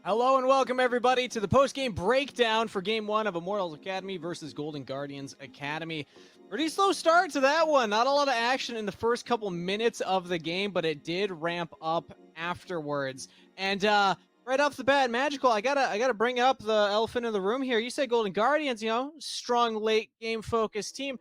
Hello and welcome everybody to the post-game breakdown for Game 1 of Immortals Academy versus Golden Guardians Academy. Pretty slow start to that one. Not a lot of action in the first couple minutes of the game, but it did ramp up afterwards. And right off the bat, Magical, I gotta bring up the elephant in the room here. You said Golden Guardians, strong late game focused team.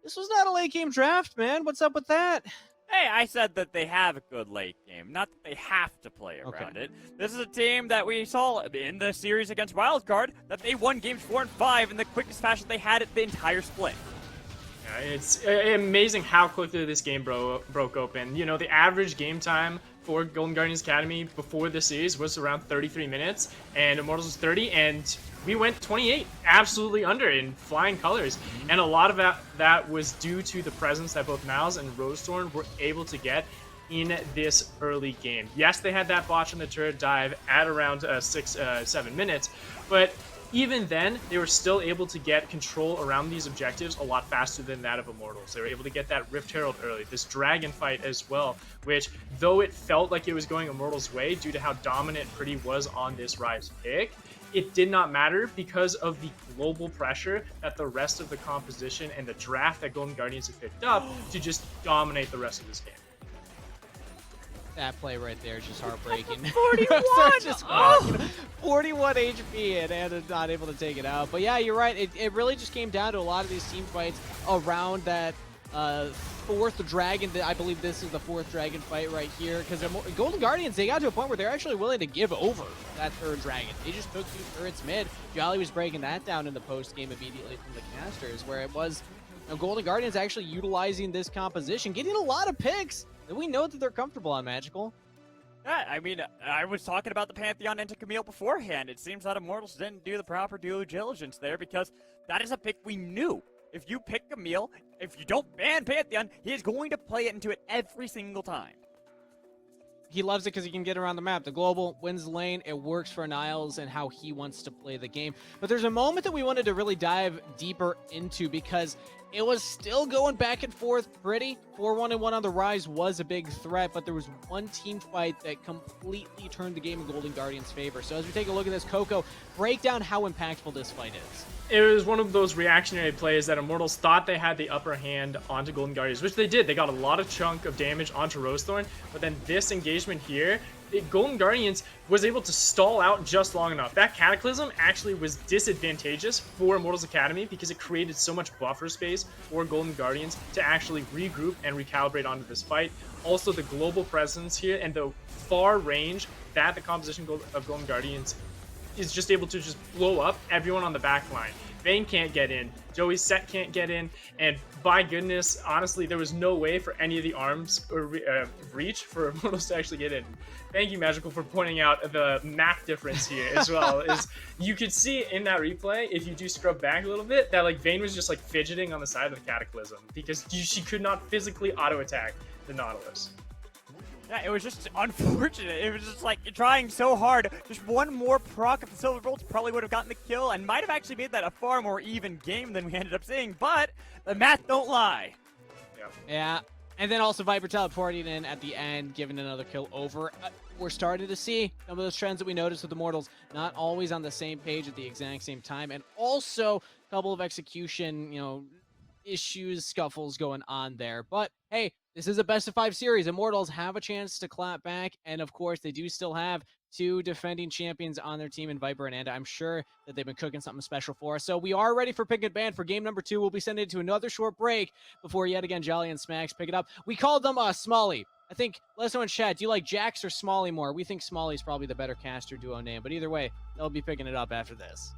This was not a late game draft, man. What's up with that? Hey, I said that they have a good late game, not that they have to play around it. This is a team that we saw in the series against Wildcard, that they won games 4 and 5 in the quickest fashion they had it the entire split. Yeah, it's amazing how quickly this game broke open. You know, the average game time for Golden Guardians Academy before the series was around 33 minutes, and Immortals was 30, and we went 28, absolutely under in flying colors. And a lot of that was due to the presence that both Miles and Rosethorn were able to get in this early game. Yes, they had that botch on the turret dive at around 7 minutes, but even then, they were still able to get control around these objectives a lot faster than that of Immortals. They were able to get that Rift Herald early, this Dragon fight as well, which, though it felt like it was going Immortals' way due to how dominant Pretty was on this Rise pick, it did not matter because of the global pressure that the rest of the composition and the draft that Golden Guardians have picked up to just dominate the rest of this game. That play right there is just heartbreaking. 41! 41 HP and Anna's not able to take it out. But yeah, you're right. It really just came down to a lot of these team fights around that fourth dragon. I believe this is the fourth dragon fight right here. Because Golden Guardians, they got to a point where they're actually willing to give over that third dragon. They just took 2 turrets mid. Jolly was breaking that down in the post game immediately from the casters, where it was Golden Guardians actually utilizing this composition, getting a lot of picks. And we know that they're comfortable on Magical. Yeah, I mean, I was talking about the Pantheon into Camille beforehand. It seems that Immortals didn't do the proper due diligence there because that is a pick we knew. If you pick Camille, if you don't ban Pantheon, he is going to play it into it every single time. He loves it because he can get around the map. The global wins the lane. It works for Niles and how he wants to play the game. But there's a moment that we wanted to really dive deeper into because it was still going back and forth pretty. 4-1-1 on the Rise was a big threat, but there was one team fight that completely turned the game in Golden Guardians' favor. So as we take a look at this, Coco, break down how impactful this fight is. It was one of those reactionary plays that Immortals thought they had the upper hand onto Golden Guardians, which they did. They got a lot of chunk of damage onto Rosethorn, but then this engagement here, Golden Guardians was able to stall out just long enough. That Cataclysm actually was disadvantageous for Immortals Academy because it created so much buffer space for Golden Guardians to actually regroup and recalibrate onto this fight. Also, the global presence here and the far range that the composition of Golden Guardians is just able to just blow up everyone on the back line. Vayne can't get in, Joey's set can't get in, and by goodness, honestly, there was no way for any of the arms or reach for Immortals to actually get in. Thank you, Magical, for pointing out the map difference here as well. Is you could see in that replay, if you do scrub back a little bit, that like Vayne was just like fidgeting on the side of the Cataclysm because she could not physically auto attack the Nautilus. Yeah, it was just unfortunate. It was just like trying so hard. Just one more proc of the Silver Bolts probably would have gotten the kill and might have actually made that a far more even game than we ended up seeing, but the math don't lie. Yeah. And then also Viper teleporting in at the end, giving another kill over. We're starting to see some of those trends that we noticed with Immortals, not always on the same page at the exact same time, and also a couple of execution, issues, scuffles going on there. But hey, this is a best of 5 series. Immortals have a chance to clap back, and of course, they do still have 2 defending champions on their team in Viper and Anda. I'm sure that they've been cooking something special for us. So we are ready for pick and ban for game number 2. We'll be sending it to another short break before yet again Jolly and Smacks pick it up. We called them Smalley. I think, let us know in chat, do you like Jax or Smalley more? We think Smalley's probably the better caster duo name, but either way, they'll be picking it up after this.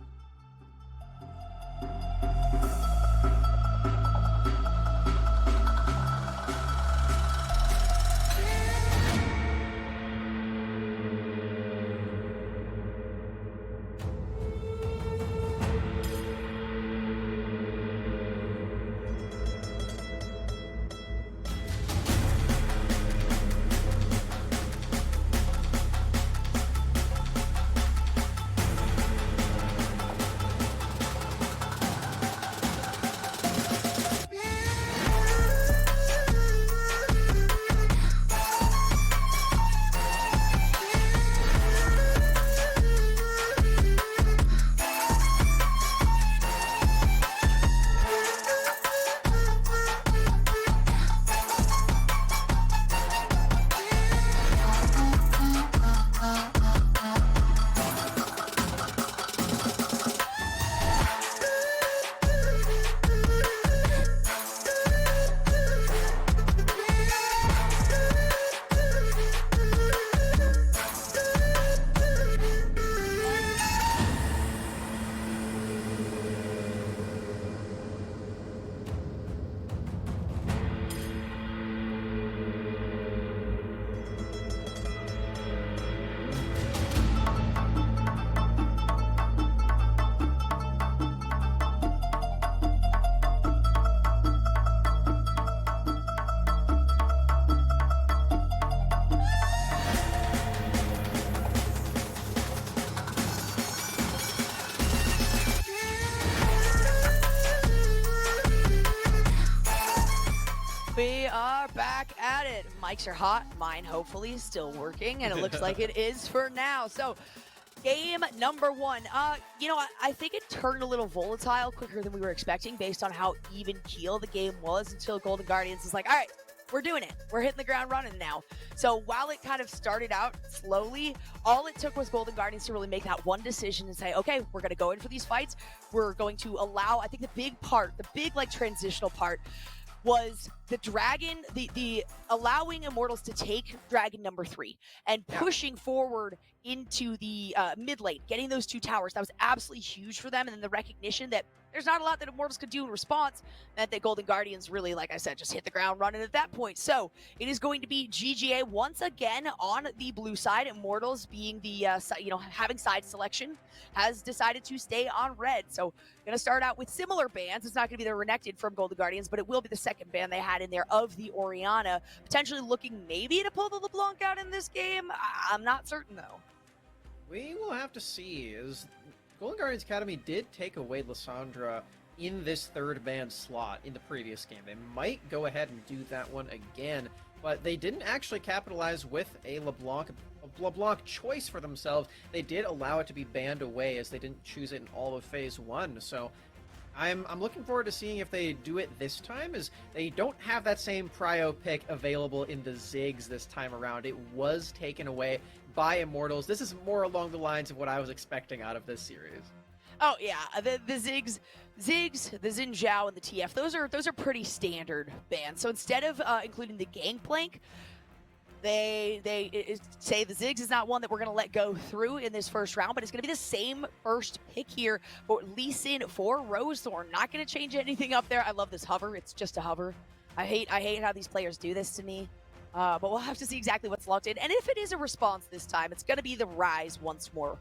back at it. Mics are hot. Mine hopefully is still working, and it looks like it is for now. So game number one. I think it turned a little volatile quicker than we were expecting based on how even keel the game was until Golden Guardians is like, all right, we're doing it. We're hitting the ground running now. So while it kind of started out slowly, all it took was Golden Guardians to really make that one decision and say, okay, we're going to go in for these fights. We're going to allow, I think the big like transitional part was the dragon, the allowing Immortals to take dragon number 3 and pushing forward into the mid lane, getting those 2 towers. That was absolutely huge for them. And then the recognition that there's not a lot that Immortals could do in response meant that Golden Guardians really, like I said, just hit the ground running at that point. So it is going to be GGA once again on the blue side. Immortals being the, having side selection, has decided to stay on red. So going to start out with similar bans. It's not going to be the Renekton from Golden Guardians, but it will be the second ban they had in there of the Orianna, potentially looking maybe to pull the LeBlanc out in this game. I'm not certain, though. We will have to see, as Golden Guardians Academy did take away Lissandra in this third ban slot in the previous game. They might go ahead and do that one again, but they didn't actually capitalize with a LeBlanc choice for themselves. They did allow it to be banned away as they didn't choose it in all of Phase 1, so I'm looking forward to seeing if they do it this time, as they don't have that same prio pick available in the Ziggs this time around. It was taken away by Immortals. This is more along the lines of what I was expecting out of this series. Oh yeah, the Ziggs, the Xin Zhao, and the TF, those are pretty standard bans. So instead of including the Gangplank, they say the Ziggs is not one that we're going to let go through in this first round, but it's going to be the same first pick here for Lee Sin for Rosethorn. Not going to change anything up there. I love this hover. It's just a hover. I hate how these players do this to me. But we'll have to see exactly what's locked in. And if it is a response this time, it's going to be the Rise once more.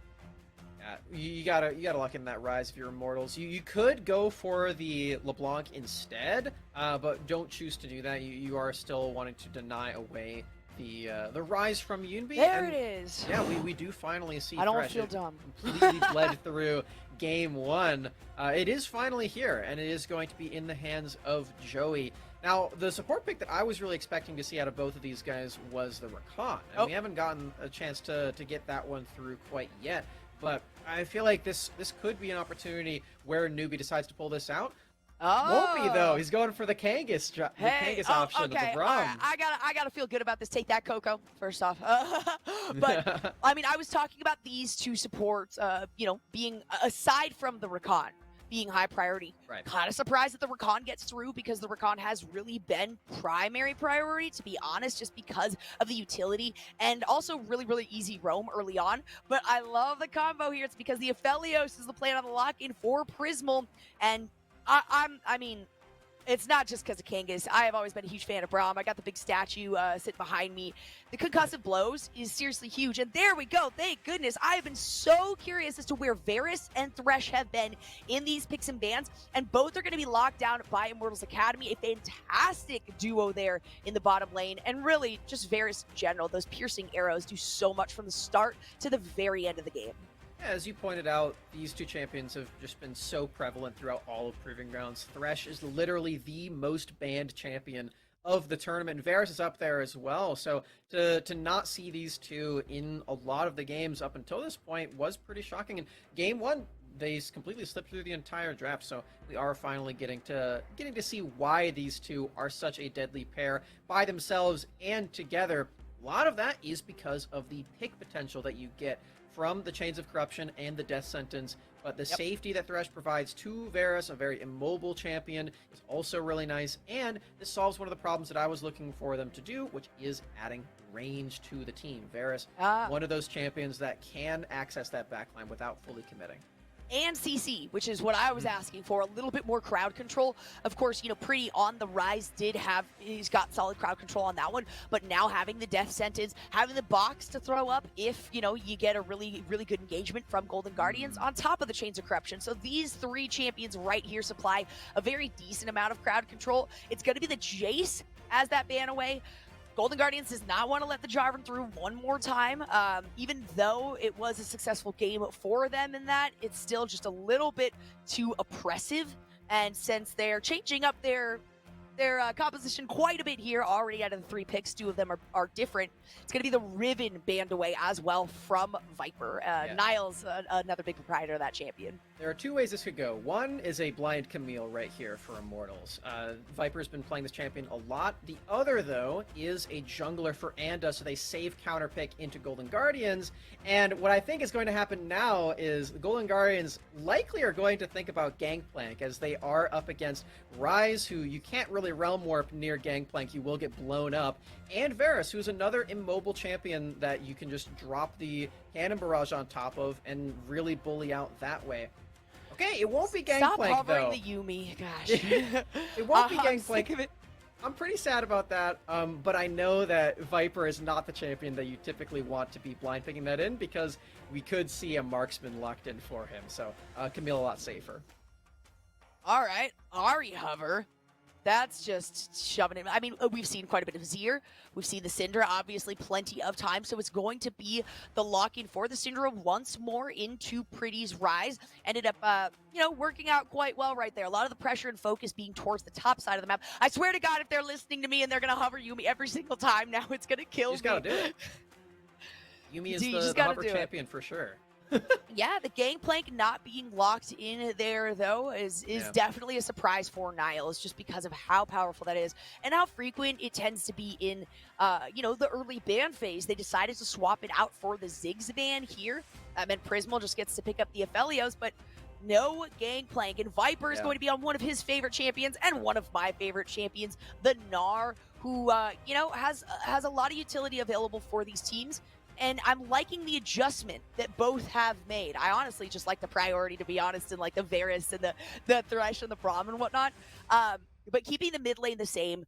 Yeah, you gotta lock in that Rise if you're Immortals. You could go for the LeBlanc instead, but don't choose to do that. You are still wanting to deny away the Rise from Yunbi. There it is. Yeah, we do finally see I don't Thresh. feel dumb. Completely bled through game 1. It is finally here, and it is going to be in the hands of Joey. Now, the support pick that I was really expecting to see out of both of these guys was the Rakan, and we haven't gotten a chance to get that one through quite yet, but I feel like this could be an opportunity where Newbie decides to pull this out. Won't be, though. He's going for the Kangas, option of the Braum. Right. I gotta feel good about this. Take that, Coco, first off. But, I mean, I was talking about these two supports, being, aside from the Rakan, being high priority. Right. Kind of surprised that the Rakan gets through, because the Rakan has really been primary priority, to be honest, just because of the utility and also really, really easy roam early on. But I love the combo here. It's because the Aphelios is the play on the lock-in for Prismal, and I mean, it's not just because of Kangas. I have always been a huge fan of Braum. I got the big statue sitting behind me. The concussive blows is seriously huge. And there we go. Thank goodness. I have been so curious as to where Varus and Thresh have been in these picks and bans. And both are going to be locked down by Immortals Academy. A fantastic duo there in the bottom lane. And really, just Varus in general. Those piercing arrows do so much from the start to the very end of the game. Yeah, as you pointed out, these two champions have just been so prevalent throughout all of Proving Grounds. Thresh is literally the most banned champion of the tournament. Varus is up there as well, so to not see these two in a lot of the games up until this point was pretty shocking. In game 1, they completely slipped through the entire draft, so we are finally getting to see why these two are such a deadly pair by themselves and together. A lot of that is because of the pick potential that you get from the Chains of Corruption and the Death Sentence, but the safety that Thresh provides to Varus, a very immobile champion, is also really nice, and this solves one of the problems that I was looking for them to do, which is adding range to the team. Varus, one of those champions that can access that backline without fully committing. And CC, which is what I was asking for, a little bit more crowd control. Of course, Pretty on the Rise he's got solid crowd control on that one, but now having the Death Sentence, having the box to throw up if, you get a really, really good engagement from Golden Guardians on top of the Chains of Corruption. So these three champions right here supply a very decent amount of crowd control. It's going to be the Jace as that ban away. Golden Guardians does not want to let the Jarvan through one more time. Even though it was a successful game for them in that, it's still just a little bit too oppressive. And since they're changing up their their composition quite a bit here. Already out of the 3 picks, 2 of them are different. It's going to be the Riven banned away as well from Viper. Niles, another big proprietor of that champion. There are 2 ways this could go. One is a blind Camille right here for Immortals. Viper's been playing this champion a lot. The other, though, is a jungler for Anda, so they save counter pick into Golden Guardians. And what I think is going to happen now is the Golden Guardians likely are going to think about Gangplank, as they are up against Ryze, who you can't really realm warp near Gangplank, you will get blown up, and Varus, who's another immobile champion that you can just drop the Cannon Barrage on top of and really bully out that way. Okay, it won't be Gangplank, Stop hovering though. the Yumi, gosh. It won't be I'm Gangplank. sick of it. I'm pretty sad about that, but I know that Viper is not the champion that you typically want to be blind picking that in, because we could see a marksman locked in for him, so Camille a lot safer. All right, Ari Hover. That's just shoving it. I mean, we've seen quite a bit of Zir. We've seen the Syndra, obviously, plenty of time. So it's going to be the lock-in for the Syndra once more into Pretty's Ryze. Ended up, working out quite well right there. A lot of the pressure and focus being towards the top side of the map. I swear to God, if they're listening to me and they're going to hover Yumi every single time, now it's going to kill me. You just gotta do it. Yumi is Dude, the hover champion for sure. Yeah, the Gangplank not being locked in there, though, is definitely a surprise for Niles, just because of how powerful that is and how frequent it tends to be in, the early ban phase. They decided to swap it out for the Ziggs ban here. And Prismal just gets to pick up the Aphelios, but no Gangplank. And Viper is going to be on one of his favorite champions and one of my favorite champions, the Gnar, who, has a lot of utility available for these teams. And I'm liking the adjustment that both have made. I honestly just like the priority, to be honest, and like the Varus and the Thresh and the Braum and whatnot. But keeping the mid lane the same,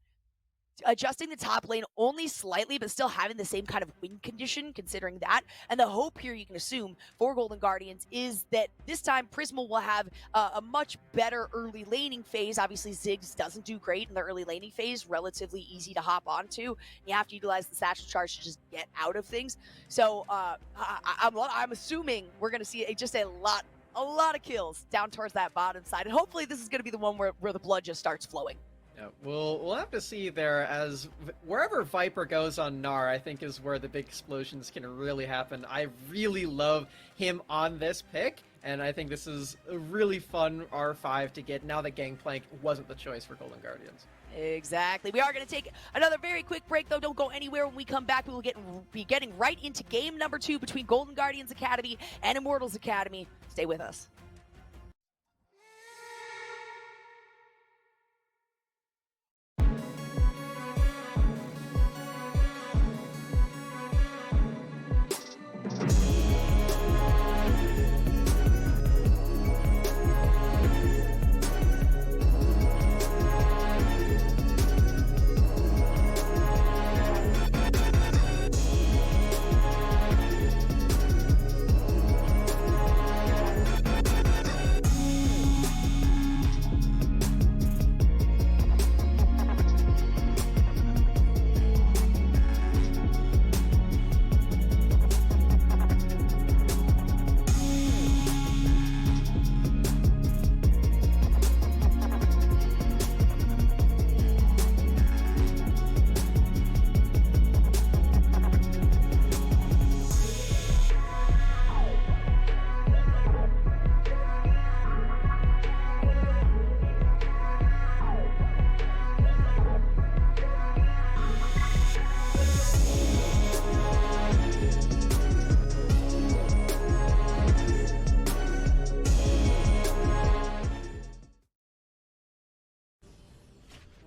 adjusting the top lane only slightly, but still having the same kind of win condition, considering that. And the hope here, you can assume, for Golden Guardians is that this time Prismal will have a much better early laning phase. Obviously, Ziggs doesn't do great in the early laning phase, relatively easy to hop onto. You have to utilize the satchel charge to just get out of things. So I'm assuming we're going to see just a lot of kills down towards that bottom side. And hopefully this is going to be the one where the blood just starts flowing. Yeah, we'll have to see there, as wherever Viper goes on Gnar, I think is where the big explosions can really happen. I really love him on this pick, and I think this is a really fun R5 to get now that Gangplank wasn't the choice for Golden Guardians. Exactly. We are going to take another very quick break, though. Don't go anywhere. When we come back, we will be getting right into game number 2 between Golden Guardians Academy and Immortals Academy. Stay with us.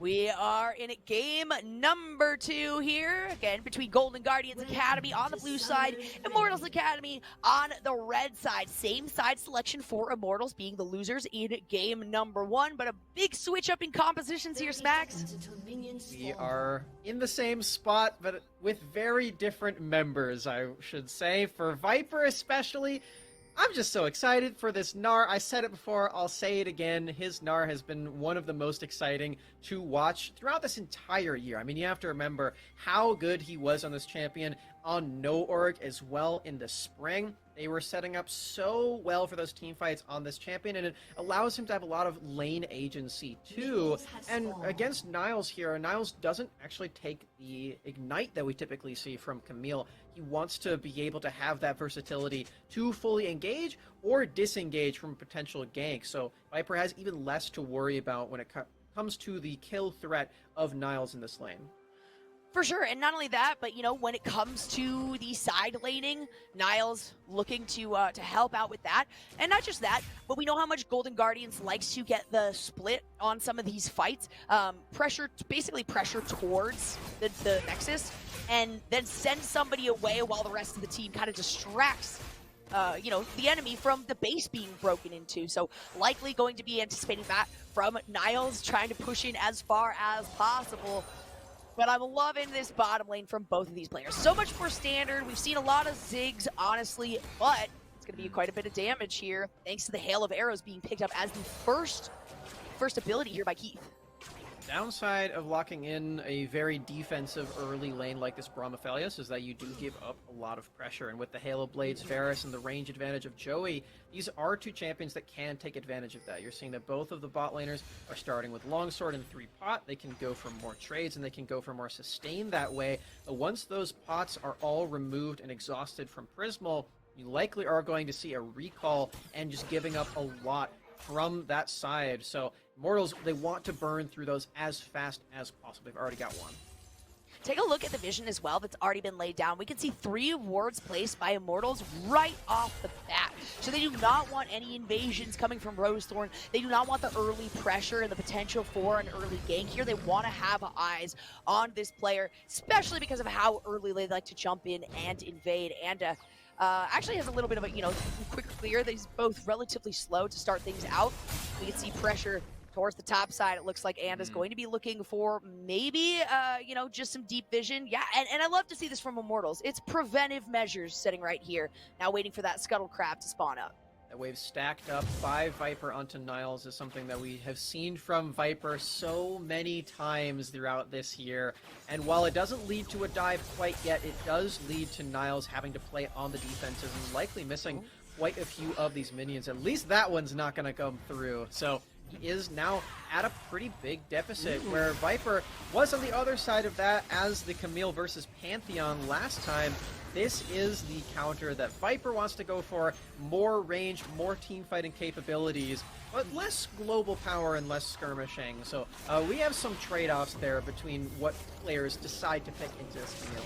We are in game number 2 here, again, between Golden Guardians Academy on the blue side, Immortals Academy on the red side. Same side selection for Immortals being the losers in game number 1, but a big switch up in compositions here, Smacks. We are in the same spot, but with very different members, I should say. For Viper especially, I'm just so excited for this Gnar. I said it before, I'll say it again. His Gnar has been one of the most exciting to watch throughout this entire year. I mean, you have to remember how good he was on this champion on No Org as well in the spring. They were setting up so well for those team fights on this champion, and it allows him to have a lot of lane agency too. And against Niles here, Niles doesn't actually take the ignite that we typically see from Camille. He wants to be able to have that versatility to fully engage or disengage from a potential gank. So Viper has even less to worry about when it comes to the kill threat of Niles in this lane. For sure, and not only that, but when it comes to the side laning, Niles looking to help out with that, and not just that, but we know how much Golden Guardians likes to get the split on some of these fights, basically pressure towards the Nexus, and then send somebody away while the rest of the team kind of distracts the enemy from the base being broken into. So likely going to be anticipating that from Niles, trying to push in as far as possible. But I'm loving this bottom lane from both of these players. So much more standard. We've seen a lot of zigs, honestly, but it's going to be quite a bit of damage here, thanks to the hail of arrows being picked up as the first ability here by Keith. Downside of locking in a very defensive early lane like this Brahmaphelios is that you do give up a lot of pressure, and with the Halo Blades, Varus, and the range advantage of Joey, these are two champions that can take advantage of that. You're seeing that both of the bot laners are starting with Longsword and 3 pot. They can go for more trades and they can go for more sustain that way, but once those pots are all removed and exhausted from Prismal, you likely are going to see a recall and just giving up a lot from that side. So Immortals, they want to burn through those as fast as possible. They've already got one. Take a look at the vision as well that's already been laid down. We can see 3 wards placed by Immortals right off the bat. So they do not want any invasions coming from Rosethorn. They do not want the early pressure and the potential for an early gank here. They want to have eyes on this player, especially because of how early they like to jump in and invade. And actually has a little bit of a, quick clear. He's both relatively slow to start things out. We can see pressure towards the top side. It looks like Anda's going to be looking for maybe, just some deep vision. Yeah, and I love to see this from Immortals. It's preventive measures sitting right here, now waiting for that Scuttle Crab to spawn up. That wave stacked up by Viper onto Niles is something that we have seen from Viper so many times throughout this year. And while it doesn't lead to a dive quite yet, it does lead to Niles having to play on the defensive and likely missing quite a few of these minions. At least that one's not going to come through. So he is now at a pretty big deficit, where Viper was on the other side of that as the Camille versus Pantheon last time. This is the counter that Viper wants to go for. More range, more team fighting capabilities, but less global power and less skirmishing. So we have some trade-offs there between what players decide to pick into this Camille.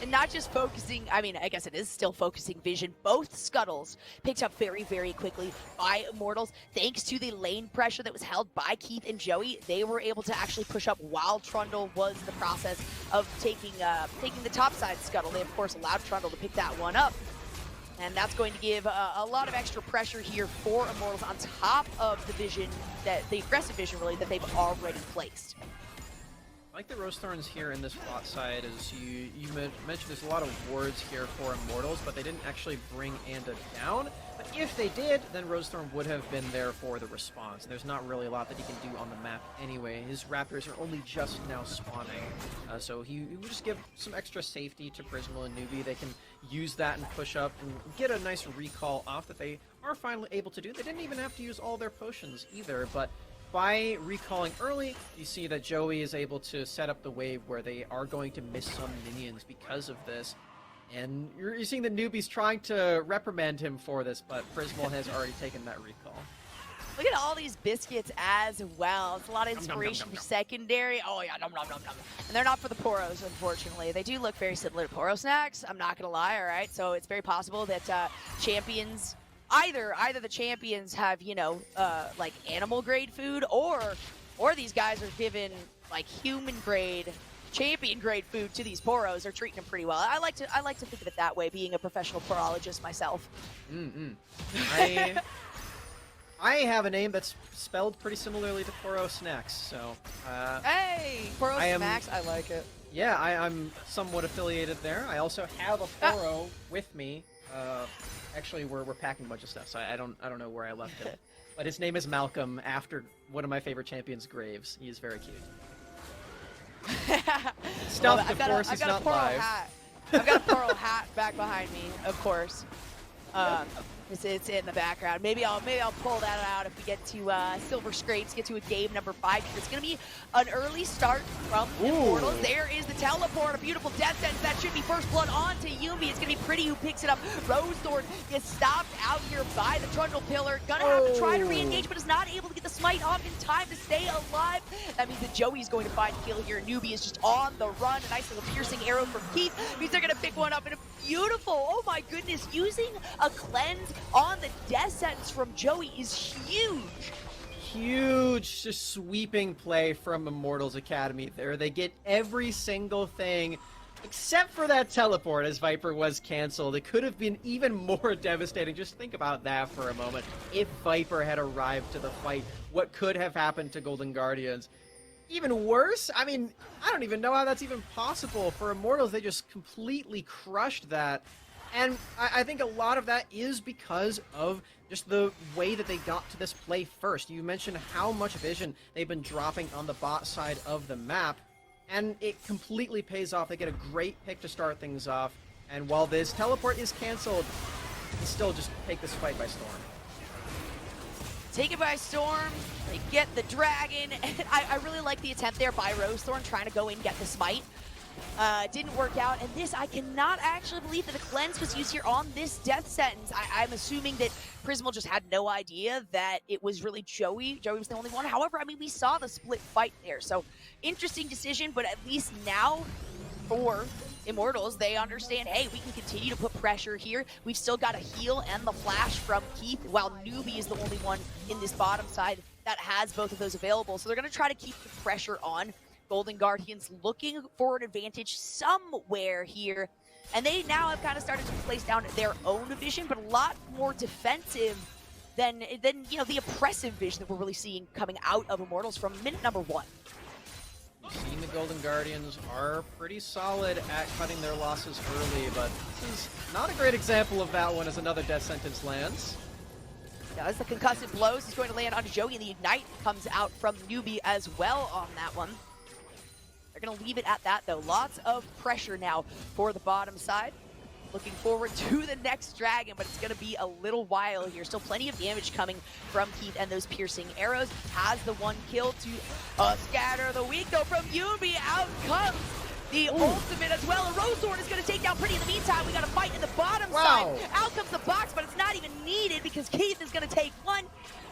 And not just focusing, I guess it is still focusing vision. Both scuttles picked up very, very quickly by Immortals. Thanks to the lane pressure that was held by Keith and Joey, they were able to actually push up while Trundle was in the process of taking the top side scuttle. They, of course, allowed Trundle to pick that one up. And that's going to give a lot of extra pressure here for Immortals on top of the vision, the aggressive vision, really, that they've already placed. I like the Rosethorns here in this bot side, as you mentioned there's a lot of wards here for Immortals, but they didn't actually bring Anda down. But if they did, then Rosethorn would have been there for the response. There's not really a lot that he can do on the map anyway. His Raptors are only just now spawning, so he would just give some extra safety to Prismal and Newbie. They can use that and push up and get a nice recall off that they are finally able to do. They didn't even have to use all their potions either, but by recalling early, you see that Joey is able to set up the wave where they are going to miss some minions because of this. And you're seeing the newbies trying to reprimand him for this, but Prismal has already taken that recall. Look at all these biscuits as well. It's a lot of inspiration for secondary. Oh yeah, nom nom nom nom. And they're not for the Poros, unfortunately. They do look very similar to Poro snacks, I'm not gonna lie, alright? So it's very possible that champions, either the champions have, like animal grade food, or these guys are given like human grade, champion grade food to these Poros. They're treating them pretty well. I like to think of it that way, being a professional porologist myself. I have a name that's spelled pretty similarly to Poro Snacks, so hey, Poro Snacks, I like it. Yeah, I'm somewhat affiliated there. I also have a Poro with me. Actually, we're packing a bunch of stuff, so I don't know where I left it. But his name is Malcolm, after one of my favorite champions' graves. He is very cute. Stuffed, of course, he's not live. I've got a Poro hat back behind me, of course. It's in the background. Maybe I'll pull that out if we get to Silver Scrapes, get to a game number 5. It's going to be an early start from Immortals. There is the teleport, a beautiful death sentence. That should be first blood onto Yumi. It's going to be Pretty who picks it up. Rosethorn gets stopped out here by the Trundle Pillar. Gonna have to try to re-engage, but is not able to get the smite off in time to stay alive. That means that Joey's going to find a kill here. Newbie is just on the run. A nice little piercing arrow from Keith. Means they're going to pick one up, and a beautiful, oh my goodness, using a cleanse on the death sentence from Joey is huge. Huge, just sweeping play from Immortals Academy there. They get every single thing except for that teleport as Viper was canceled. It could have been even more devastating. Just think about that for a moment. If Viper had arrived to the fight, what could have happened to Golden Guardians? Even worse? I mean, I don't even know how that's even possible. For Immortals, they just completely crushed that. And I think a lot of that is because of just the way that they got to this play first. You mentioned how much vision they've been dropping on the bot side of the map, and it completely pays off. They get a great pick to start things off, and while this teleport is canceled, they still just take this fight by storm. Take it by storm, they get the dragon, and I really like the attempt there by Rosethorn trying to go in and get the smite. Didn't work out, and this, I cannot actually believe that the cleanse was used here on this death sentence. I'm assuming that Prismal just had no idea that it was really Joey. Joey was the only one. However, I mean, we saw the split fight there, so interesting decision, but at least now for Immortals, they understand, hey, we can continue to put pressure here. We've still got a heal and the flash from Keith, while Newbie is the only one in this bottom side that has both of those available, so they're going to try to keep the pressure on. Golden Guardians looking for an advantage somewhere here, and they now have kind of started to place down their own vision, but a lot more defensive than you know, the oppressive vision that we're really seeing coming out of Immortals from minute number 1. You've seen the Golden Guardians are pretty solid at cutting their losses early, but this is not a great example of that one as another death sentence lands. As the concussive blows, he's going to land onto Joey, and the ignite comes out from Newbie as well on that one. They're going to leave it at that, though. Lots of pressure now for the bottom side. Looking forward to the next dragon, but it's going to be a little while here. Still plenty of damage coming from Keith and those piercing arrows. Has the one kill to scatter the weak, though, from Yumi. Out comes the ultimate as well. And Rosethorn is going to take down Pretty. In the meantime, we got a fight in the bottom side. Out comes the box, but it's not even needed because Keith is going to take one,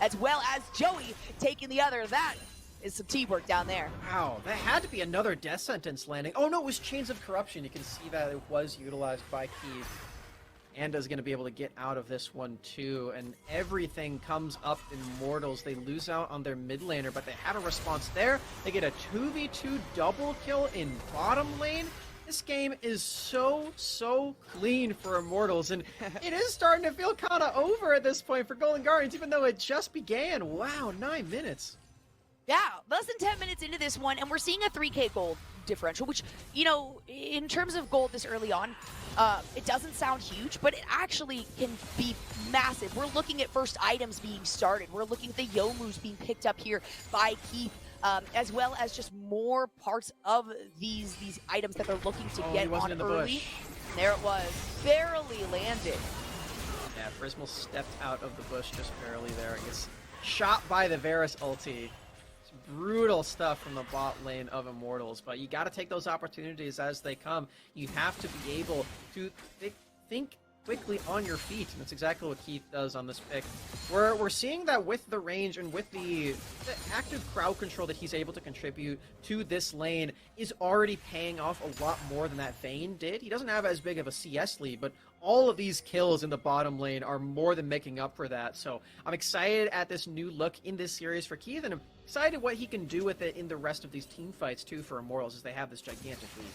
as well as Joey taking the other. That is some teamwork down there. Wow, that had to be another death sentence landing. Oh no, it was Chains of Corruption. You can see that it was utilized by Keith. Anda's going to be able to get out of this one too, and everything comes up in Immortals. They lose out on their mid laner, but they had a response there. They get a 2v2 double kill in bottom lane. This game is so clean for Immortals, and it is starting to feel kind of over at this point for Golden Guardians, even though it just began. Wow, 9 minutes. Yeah, less than 10 minutes into this one, and we're seeing a 3K gold differential, which, you know, in terms of gold this early on, it doesn't sound huge, but it actually can be massive. We're looking at first items being started. We're looking at the Yomus being picked up here by Keith, as well as just more parts of these items that they're looking to get on early. Bush. There it was, barely landed. Yeah, Prismal stepped out of the bush just barely there. I guess shot by the Varus ulti. Brutal stuff from the bot lane of Immortals, but you got to take those opportunities as they come. You have to be able to think quickly on your feet, and that's exactly what Keith does on this pick. We're seeing that with the range and with the active crowd control that he's able to contribute to this lane is already paying off a lot more than that Vayne did. He doesn't have as big of a CS lead, but all of these kills in the bottom lane are more than making up for that. So I'm excited at this new look in this series for Keith, and I'm excited what he can do with it in the rest of these team fights too for Immortals as they have this gigantic lead.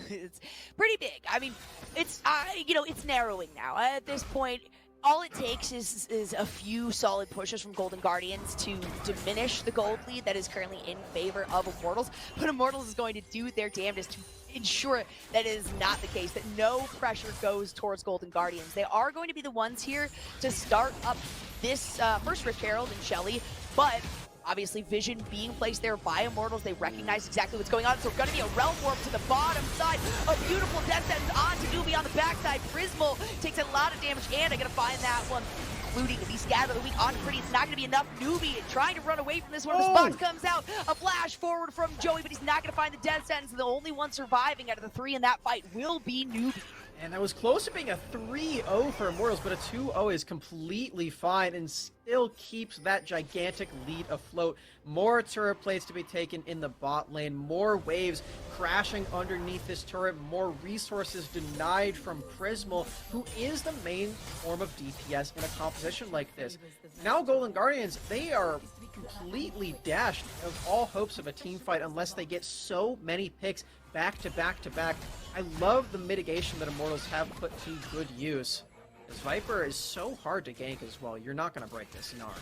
It's pretty big. I mean, it's you know, it's narrowing now. At this point, all it takes is a few solid pushes from Golden Guardians to diminish the gold lead that is currently in favor of Immortals. But Immortals is going to do their damnedest to ensure that is not the case, that no pressure goes towards Golden Guardians. They are going to be the ones here to start up this first Rift Herald and Shelly, but Obviously, vision being placed there by Immortals. They recognize exactly what's going on. So, going to be a Realm Warp to the bottom side. A beautiful death sentence on to Newbie on the backside. Prismal takes a lot of damage, and I'm going to find that one, including the Scatter of the Week on Pretty. It's not going to be enough. Newbie trying to run away from this one. The box comes out. A flash forward from Joey, but he's not going to find the death sentence. The only one surviving out of the 3 in that fight will be Newbie. And that was close to being a 3-0 for Immortals, but a 2-0 is completely fine and still keeps that gigantic lead afloat. More turret plates to be taken in the bot lane, more waves crashing underneath this turret, more resources denied from Prismal, who is the main form of DPS in a composition like this. Now Golden Guardians, they are completely dashed of all hopes of a team fight unless they get so many picks back to back to back. I love the mitigation that Immortals have put to good use. This Viper is so hard to gank as well. You're not going to break this Gnar.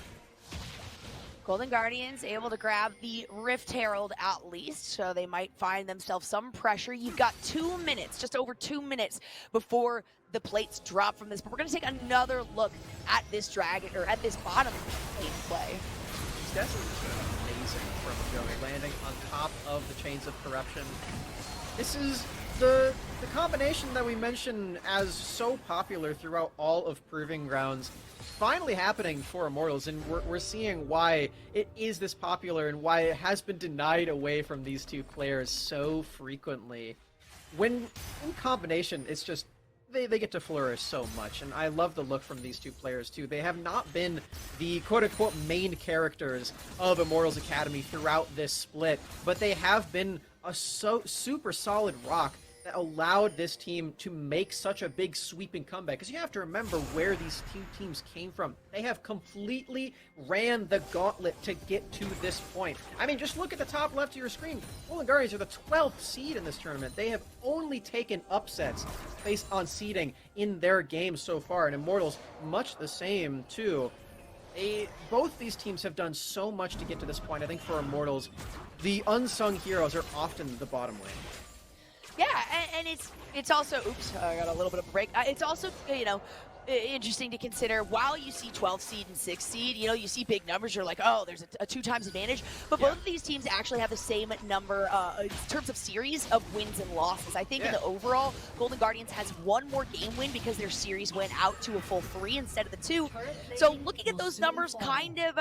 Golden Guardians able to grab the Rift Herald at least, so they might find themselves some pressure. You've got 2 minutes, just over 2 minutes before the plates drop from this. But we're going to take another look at this dragon, or at this bottom lane play. These guys are amazing from Joey, landing on top of the Chains of Corruption. This is the combination that we mentioned as so popular throughout all of Proving Grounds finally happening for Immortals, and we're seeing why it is this popular and why it has been denied away from these two players so frequently. When in combination, it's just they get to flourish so much, and I love the look from these two players too. They have not been the quote-unquote main characters of Immortals Academy throughout this split, but they have been a super solid rock that allowed this team to make such a big sweeping comeback. Because you have to remember where these two teams came from. They have completely ran the gauntlet to get to this point. I mean, just look at the top left of your screen. Golden Guardians are the 12th seed in this tournament. They have only taken upsets based on seeding in their games so far, and Immortals much the same too. Both these teams have done so much to get to this point. I think for Immortals, the unsung heroes are often the bottom lane. Yeah, and it's also, oops, I got a little bit of a break. It's also, you know, interesting to consider, while you see 12 seed and 6 seed, you know, you see big numbers, you're like, oh, there's a 2 times advantage. But both of these teams actually have the same number in terms of series of wins and losses. I think in the overall, Golden Guardians has 1 more game win because their series went out to a full 3 instead of the 2. So looking at those numbers kind of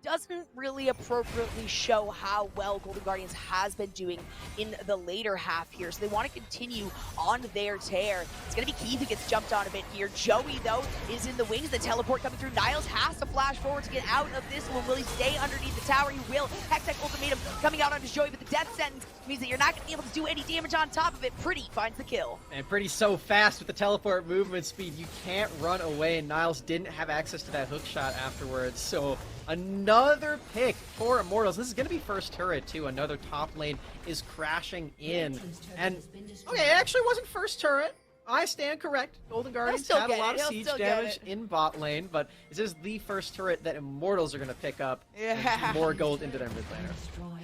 doesn't really appropriately show how well Golden Guardians has been doing in the later half here. So they want to continue on their tear. It's going to be Keith who gets jumped on a bit here. Joey, though, is in the wings. The teleport coming through. Niles has to flash forward to get out of this one. Will he stay underneath the tower? He will. Hextech Ultimatum coming out onto Joey, but the death sentence means that you're not going to be able to do any damage on top of it. Pretty finds the kill. And Pretty so fast with the teleport movement speed. You can't run away, and Niles didn't have access to that hook shot afterwards. So another pick for Immortals. This is going to be first turret, too. Another top lane is crashing in. And, okay, it actually wasn't first turret. I stand correct. Golden Guardians had a lot of siege damage in bot lane, but this is the first turret that Immortals are going to pick up and more gold into their mid laner.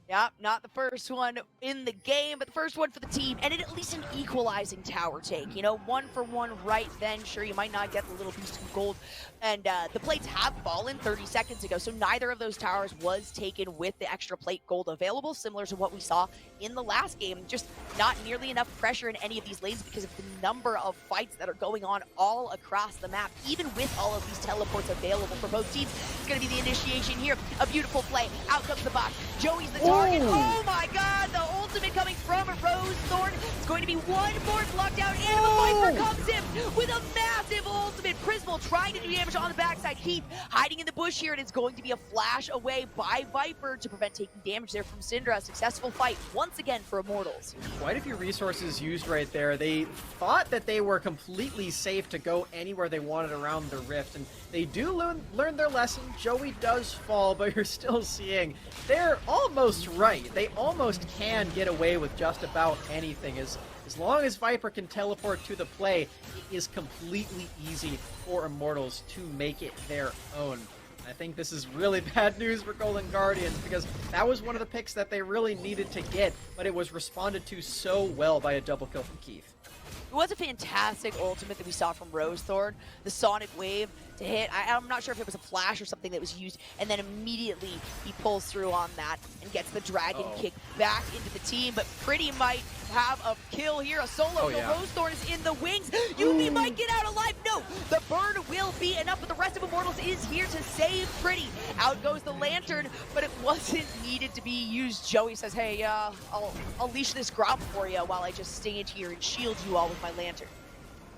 Yep, not the first one in the game, but the first one for the team, and at least an equalizing tower take. You know, 1 for 1 right then. Sure, you might not get the little boost of gold, and the plates have fallen 30 seconds ago, so neither of those towers was taken with the extra plate gold available, similar to what we saw in the last game. Just not nearly enough pressure in any of these lanes because of the number of fights that are going on all across the map, even with all of these teleports available for both teams. It's going to be the initiation here. A beautiful play. Out comes the box. Joey's the target. Oh my god, the ultimate coming from Rose Thorn. It's going to be one more lockdown, and the Viper comes in with a massive ultimate. Prismal trying to do damage on the backside. Keith hiding in the bush here, and it's going to be a flash away by Viper to prevent taking damage there from Syndra. A successful fight once again for Immortals. Quite a few resources used right there. They thought that they were completely safe to go anywhere they wanted around the rift, and they do learn their lesson. Joey does fall, but you're still seeing they're almost right. They almost can get away with just about anything. As long as Viper can teleport to the play, it is completely easy for Immortals to make it their own. I think this is really bad news for Golden Guardians because that was one of the picks that they really needed to get, but it was responded to so well by a double kill from Keith. It was a fantastic ultimate that we saw from Rosethorn. The Sonic Wave to hit. I'm not sure if it was a flash or something that was used, and then immediately he pulls through on that and gets the Dragon Kick back into the team, but Pretty might have a kill here, a solo. Oh, so yeah. Rosethorn is in the wings. Yubi might get out alive. No, the burn will be enough, but the rest of Immortals is here to save Pretty. Out goes the Lantern, but it wasn't needed to be used. Joey says, hey, I'll leash this Gromp for you while I just stand here and shield you all with my Lantern.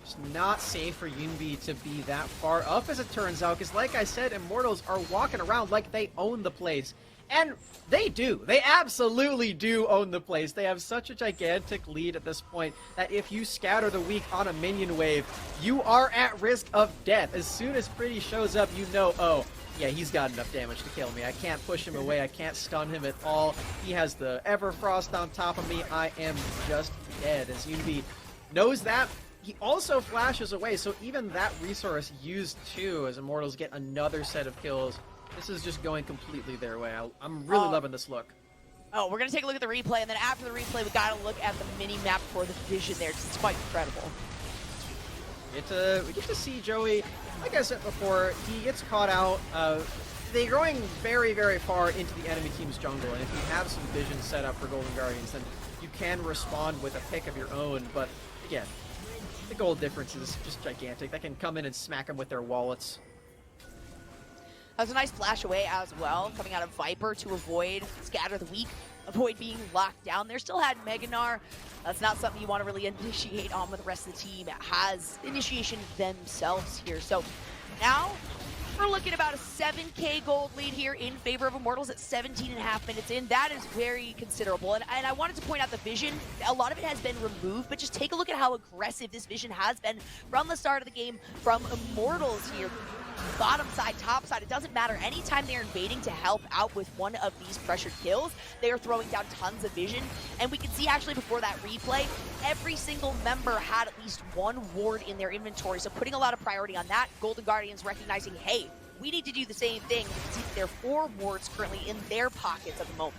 It's not safe for Yunbi to be that far up, as it turns out, because like I said, Immortals are walking around like they own the place. And they do. They absolutely do own the place. They have such a gigantic lead at this point that if you scatter the weak on a minion wave, you are at risk of death. As soon as Pretty shows up, you know, oh, yeah, he's got enough damage to kill me. I can't push him away. I can't stun him at all. He has the Everfrost on top of me. I am just dead. As Yunbi knows that, he also flashes away, so even that resource used too as Immortals get another set of kills. This is just going completely their way. I'm really loving this look. Oh, we're going to take a look at the replay, and then after the replay, we got to look at the mini-map for the vision there, 'cause it's quite incredible. We get to see Joey, like I said before, he gets caught out. They're going very, very far into the enemy team's jungle, and if you have some vision set up for Golden Guardians, then you can respond with a pick of your own, but again, the gold difference is just gigantic. They can come in and smack them with their wallets. That was a nice flash away as well, coming out of Viper to avoid Scatter the Weak, avoid being locked down. They still had Meganar. That's not something you want to really initiate on with the rest of the team. It has initiation themselves here. So now we're looking at about a 7K gold lead here in favor of Immortals at 17.5 minutes in. That is very considerable. And I wanted to point out the vision. A lot of it has been removed, but just take a look at how aggressive this vision has been from the start of the game from Immortals here. Bottom side, top side, it doesn't matter. Anytime they're invading to help out with one of these pressured kills, they are throwing down tons of vision. And we can see actually before that replay, every single member had at least one ward in their inventory. So putting a lot of priority on that, Golden Guardians recognizing, hey, we need to do the same thing. You can see that there are 4 wards currently in their pockets at the moment.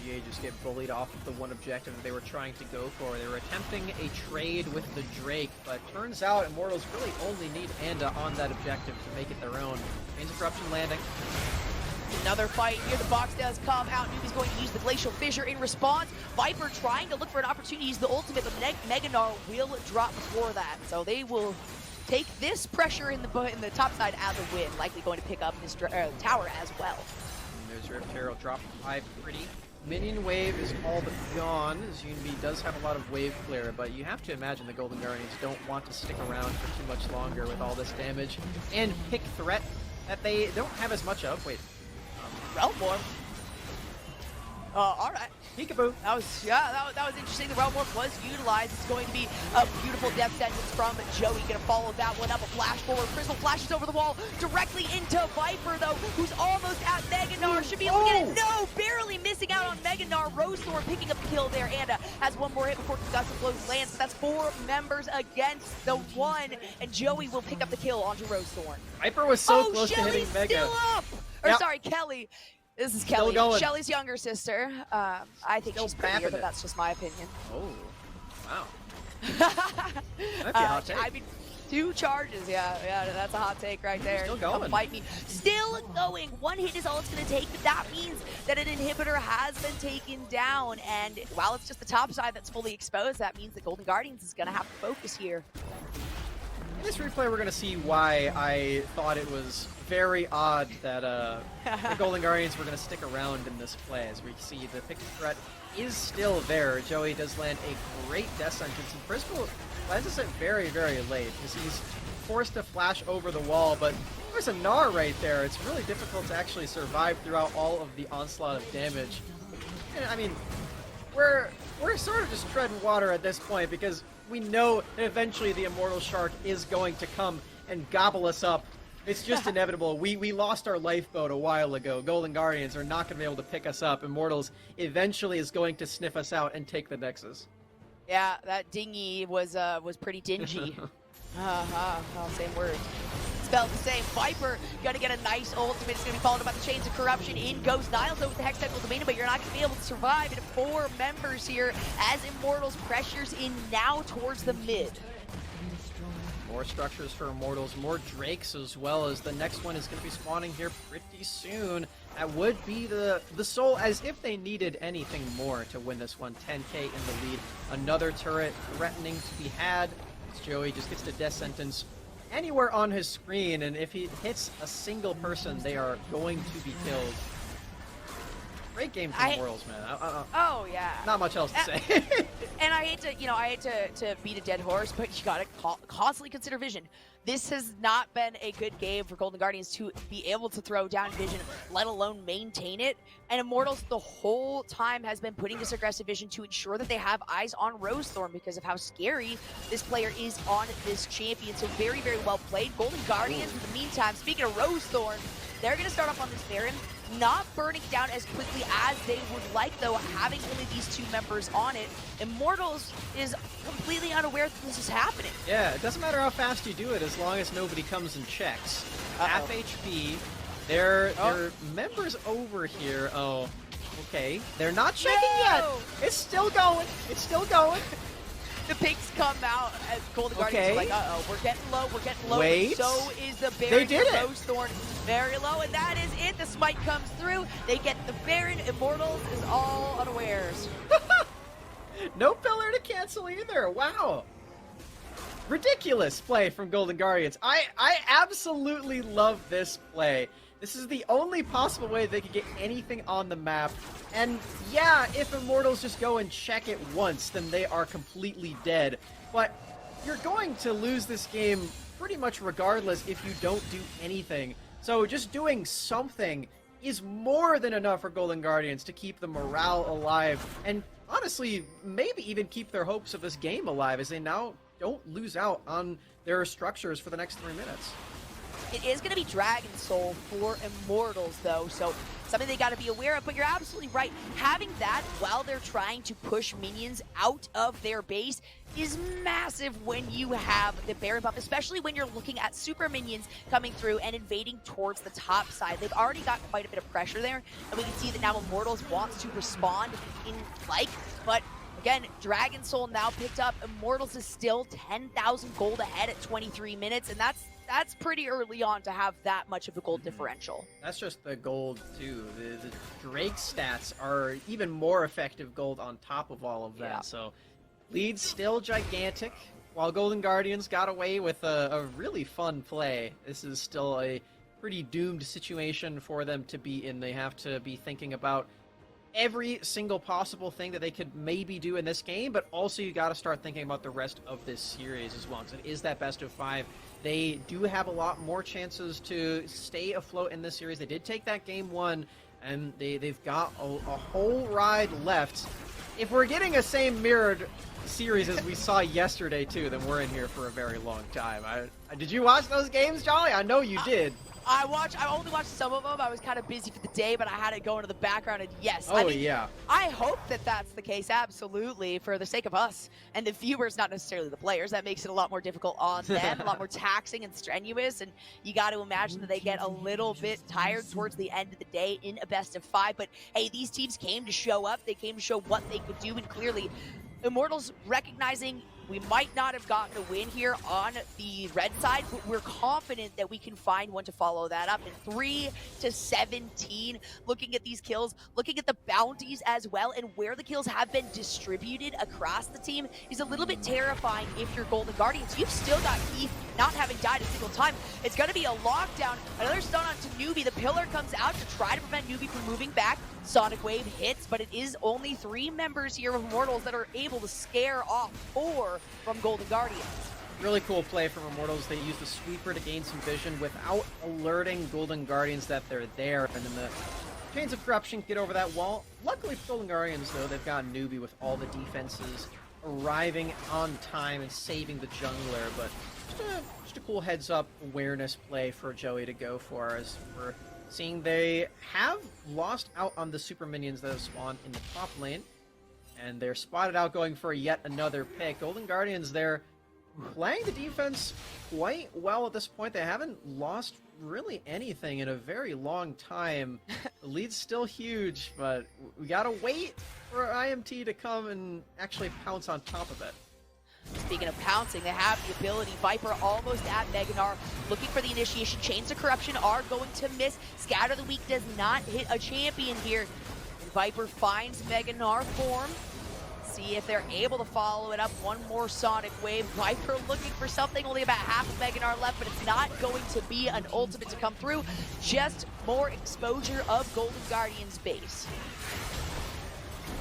GGA just get bullied off of the one objective that they were trying to go for. They were attempting a trade with the Drake, but turns out Immortals really only need Anda on that objective to make it their own. Main disruption landing. Another fight here. The box does come out. Nubi's going to use the Glacial Fissure in response. Viper trying to look for an opportunity to use the ultimate, but Meganar will drop before that. So they will take this pressure in the top side as a win. Likely going to pick up this tower as well. And there's Rift Herald dropped by Pretty. Minion wave is all but gone, as Yunbi does have a lot of wave clear, but you have to imagine the Golden Guardians don't want to stick around for too much longer with all this damage and pick threat that they don't have as much of. Wait. Realm Morph. All right. Peekaboo. That was interesting. The Realm Morph was utilized. It's going to be a beautiful death sentence from Joey. Going to follow that one up. A flash forward. Crystal flashes over the wall directly into Viper, though, who's almost at Meganar. Should be able to get it. No, barely missing out on Meganar. Rosethorn picking up the kill there. Anda has one more hit before Concussive Blows lands. But that's 4 members against the 1, and Joey will pick up the kill onto Rosethorn. Viper was so close to hitting Shelly's Mega. still up. Or Yep. sorry, Kelly. This is Still Kelly, going. Shelly's younger sister. I think Still she's prettier, bapping but it. that's just my opinion. Oh, wow. That'd be a hot take. I mean, 2 charges, yeah, that's a hot take right there. Still going. Come fight me. Still going. 1 hit is all it's going to take, but that means that an inhibitor has been taken down. And while it's just the top side that's fully exposed, that means that Golden Guardians is going to have to focus here. In this replay, we're going to see why I thought it was very odd that the Golden Guardians were going to stick around in this play. As we see, the pick threat is still there. Joey does land a great death sentence, and Frisco lands it very, very late, because he's forced to flash over the wall, but there's a Gnar right there. It's really difficult to actually survive throughout all of the onslaught of damage. And, I mean, we're sort of just treading water at this point, because we know that eventually the Immortal Shark is going to come and gobble us up. It's just inevitable. We lost our lifeboat a while ago. Golden Guardians are not going to be able to pick us up. Immortals eventually is going to sniff us out and take the Nexus. Yeah, that dinghy was pretty dingy. Same word. felt the same. Viper gonna get a nice ultimate. It's gonna be followed up by the Chains of Corruption. In goes Niles though with the Hex Tentacle Domain, but you're not gonna be able to survive. And 4 members here as Immortals pressures in now towards the mid. More structures for Immortals, more Drakes as well, as the next one is going to be spawning here pretty soon. That would be the Soul, as if they needed anything more to win this one. 10k in the lead. Another turret threatening to be had. As Joey just gets the death sentence anywhere on his screen, and if he hits a single person, they are going to be killed. Great game from Immortals, man. Oh yeah. Not much else to say. And I hate to beat a dead horse, but you gotta constantly consider vision. This has not been a good game for Golden Guardians to be able to throw down vision, let alone maintain it. And Immortals the whole time has been putting this aggressive vision to ensure that they have eyes on Rosethorn because of how scary this player is on this champion. So very, very well played. Golden Guardians, in the meantime, speaking of Rosethorn, they're going to start off on this Baron, not burning down as quickly as they would like, though, having only these 2 members on it. Immortals is completely unaware that this is happening. Yeah, it doesn't matter how fast you do it as long as nobody comes and checks. Half HP. Their members over here. Oh, okay. They're not checking yet. It's still going. It's still going. The pigs come out as Golden Guardians are like, uh-oh, we're getting low, we're getting low. Wait. So is the Baron. They did it. Rosethorn very low, and that is it. The smite comes through. They get the Baron. Immortals is all unawares. No pillar to cancel either. Wow. Ridiculous play from Golden Guardians. I absolutely love this play. This is the only possible way they could get anything on the map. And yeah, if Immortals just go and check it once, then they are completely dead. But you're going to lose this game pretty much regardless if you don't do anything. So just doing something is more than enough for Golden Guardians to keep the morale alive. And honestly, maybe even keep their hopes of this game alive as they now don't lose out on their structures for the next 3 minutes. It is going to be Dragon Soul for Immortals, though, so something they got to be aware of. But you're absolutely right. Having that while they're trying to push minions out of their base is massive when you have the Baron buff, especially when you're looking at super minions coming through and invading towards the top side. They've already got quite a bit of pressure there, and we can see that now Immortals wants to respond in like, but again, Dragon Soul now picked up. Immortals is still 10,000 gold ahead at 23 minutes, and that's pretty early on to have that much of a gold differential. That's just the gold, too. The Drake stats are even more effective gold on top of all of that. Yeah. So, lead's still gigantic. While Golden Guardians got away with a really fun play, this is still a pretty doomed situation for them to be in. They have to be thinking about every single possible thing that they could maybe do in this game, but also you got to start thinking about the rest of this series as well. So it is that best of 5. They do have a lot more chances to stay afloat in this series. They did take that game 1, and they've got a whole ride left. If we're getting a same mirrored series as we saw yesterday too, then we're in here for a very long time. Did you watch those games, Jolly? I know you did. I only watched some of them. I was kind of busy for the day, but I had it going in the background, and yes. Oh, I mean, yeah. I hope that that's the case, absolutely, for the sake of us and the viewers, not necessarily the players. That makes it a lot more difficult on them, a lot more taxing and strenuous, and you got to imagine that they get a little bit tired towards the end of the day in a best of 5. But hey, these teams came to show up. They came to show what they could do, and clearly Immortals recognizing we might not have gotten a win here on the red side, but we're confident that we can find one to follow that up. In 3-17, looking at these kills, looking at the bounties as well, and where the kills have been distributed across the team is a little bit terrifying if you're Golden Guardians. You've still got Keith not having died a single time. It's going to be a lockdown. Another stun onto Newbie. The pillar comes out to try to prevent Newbie from moving back. Sonic Wave hits, but it is only 3 members here of Immortals that are able to scare off 4 from Golden Guardians. Really cool play from Immortals. They use the sweeper to gain some vision without alerting Golden Guardians that they're there. And then the Chains of Corruption get over that wall. Luckily for Golden Guardians, though, they've got Newbie with all the defenses arriving on time and saving the jungler. But just a cool heads-up awareness play for Joey to go for, as we're seeing they have lost out on the super minions that have spawned in the top lane. And they're spotted out going for yet another pick. Golden Guardians there playing the defense quite well at this point. They haven't lost really anything in a very long time. The lead's still huge, but we gotta wait for IMT to come and actually pounce on top of it. Speaking of pouncing, they have the ability. Viper almost at Meganar, looking for the initiation. Chains of Corruption are going to miss. Scatter the Weak does not hit a champion here. And Viper finds Meganar form. See if they're able to follow it up. One more Sonic Wave. Viper looking for something. Only about half of Meganar left, but it's not going to be an ultimate to come through. Just more exposure of Golden Guardian's base.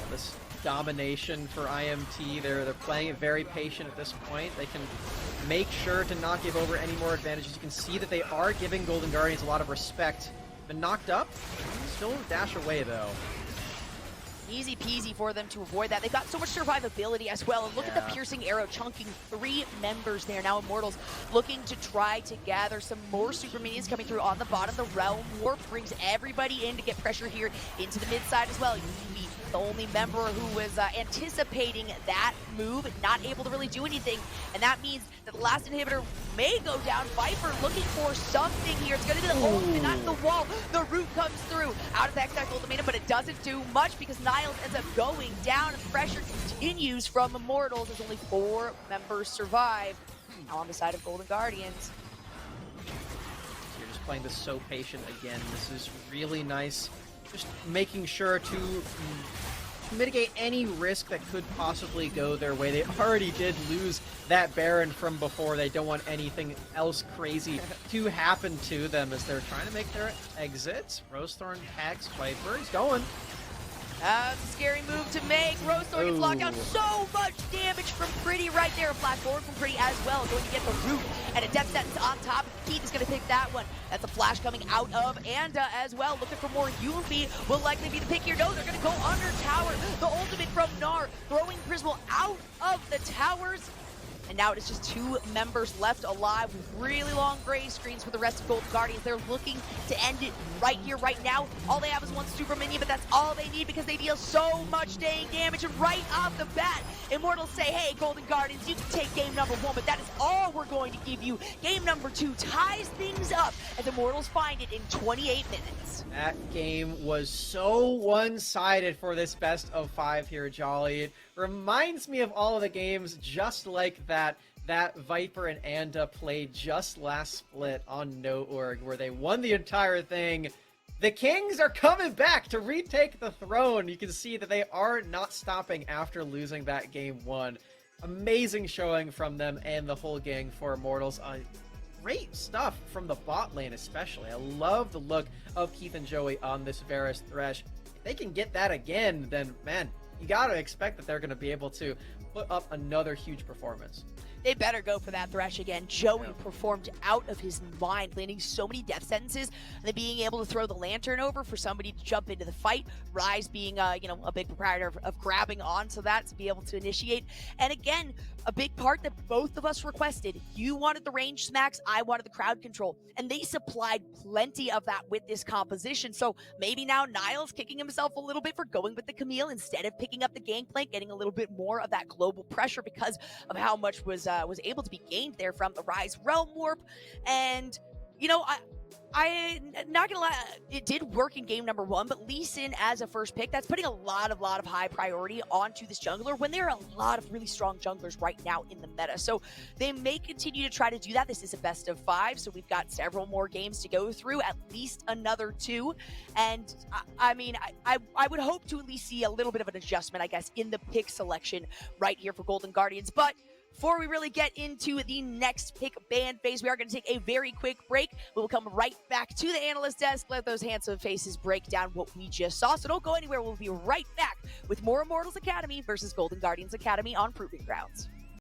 This domination for IMT, they're playing it very patient at this point. They can make sure to not give over any more advantages. You can see that they are giving Golden Guardians a lot of respect. Been knocked up, still dash away though. Easy peasy for them to avoid that. They've got so much survivability as well. And look at the piercing arrow chunking 3 members there. Now Immortals looking to try to gather some more super minions coming through on the bottom. The Realm Warp brings everybody in to get pressure here into the mid side as well. Yubi, the only member who was anticipating that move, not able to really do anything. And that means that the last inhibitor may go down. Viper looking for something here. It's going to be the ultimate, not the wall. The root comes through out of the X-Act ultimatum, but it doesn't do much because Niles ends up going down. And the pressure continues from Immortals as only 4 members survive. Now on the side of Golden Guardians. You're just playing this so patient again. This is really nice. Just making sure to mitigate any risk that could possibly go their way. They already did lose that Baron from before. They don't want anything else crazy to happen to them as they're trying to make their exits. Rosethorn tags Viper. He's going. That's a scary move to make. Rosethorn gets locked out. So much damage from Pretty right there. A flash forward from Pretty as well. Going to get the root and a depth sentence on top. Keith is going to pick that one. That's a flash coming out of Anda as well. Looking for more. Yuffie will likely be the pick here. No, they're going to go under tower. The ultimate from Gnar. Throwing Prismal out of the towers. And now it is just 2 members left alive with really long gray screens for the rest of Golden Guardians. They're looking to end it right here, right now. All they have is 1 super minion, but that's all they need because they deal so much dang damage. And right off the bat, Immortals say, hey, Golden Guardians, you can take game number 1, but that is all we're going to give you. Game number 2 ties things up as Immortals find it in 28 minutes. That game was so one-sided for this best of 5 here, Jolly. It reminds me of all of the games just like that Viper and Anda played just last split on No.org, where they won the entire thing. The Kings are coming back to retake the throne. You can see that they are not stopping after losing that game 1. Amazing showing from them and the whole gang for Immortals. Great stuff from the bot lane especially. I love the look of Keith and Joey on this Varus Thresh. If they can get that again, then man, you gotta expect that they're gonna be able to put up another huge performance. They better go for that Thresh again. Joey performed out of his mind, landing so many death sentences, and then being able to throw the lantern over for somebody to jump into the fight. Rise being, a big proprietor of grabbing onto that to be able to initiate. And again, a big part that both of us requested. You wanted the range smacks, I wanted the crowd control, and they supplied plenty of that with this composition. So maybe now Niles kicking himself a little bit for going with the Camille instead of picking up the Gangplank, getting a little bit more of that global pressure because of how much was able to be gained there from the Rise Realm Warp. And I'm not gonna lie, it did work in game number 1, but Lee Sin as a first pick, that's putting a lot of high priority onto this jungler when there are a lot of really strong junglers right now in the meta. So they may continue to try to do that. This is a best of 5, so we've got several more games to go through, at least another 2. And I would hope to at least see a little bit of an adjustment, I guess, in the pick selection right here for Golden Guardians. But before we really get into the next pick ban phase, we are going to take a very quick break. We will come right back to the analyst desk, let those handsome faces break down what we just saw. So don't go anywhere. We'll be right back with more Immortals Academy versus Golden Guardians Academy on Proving Grounds.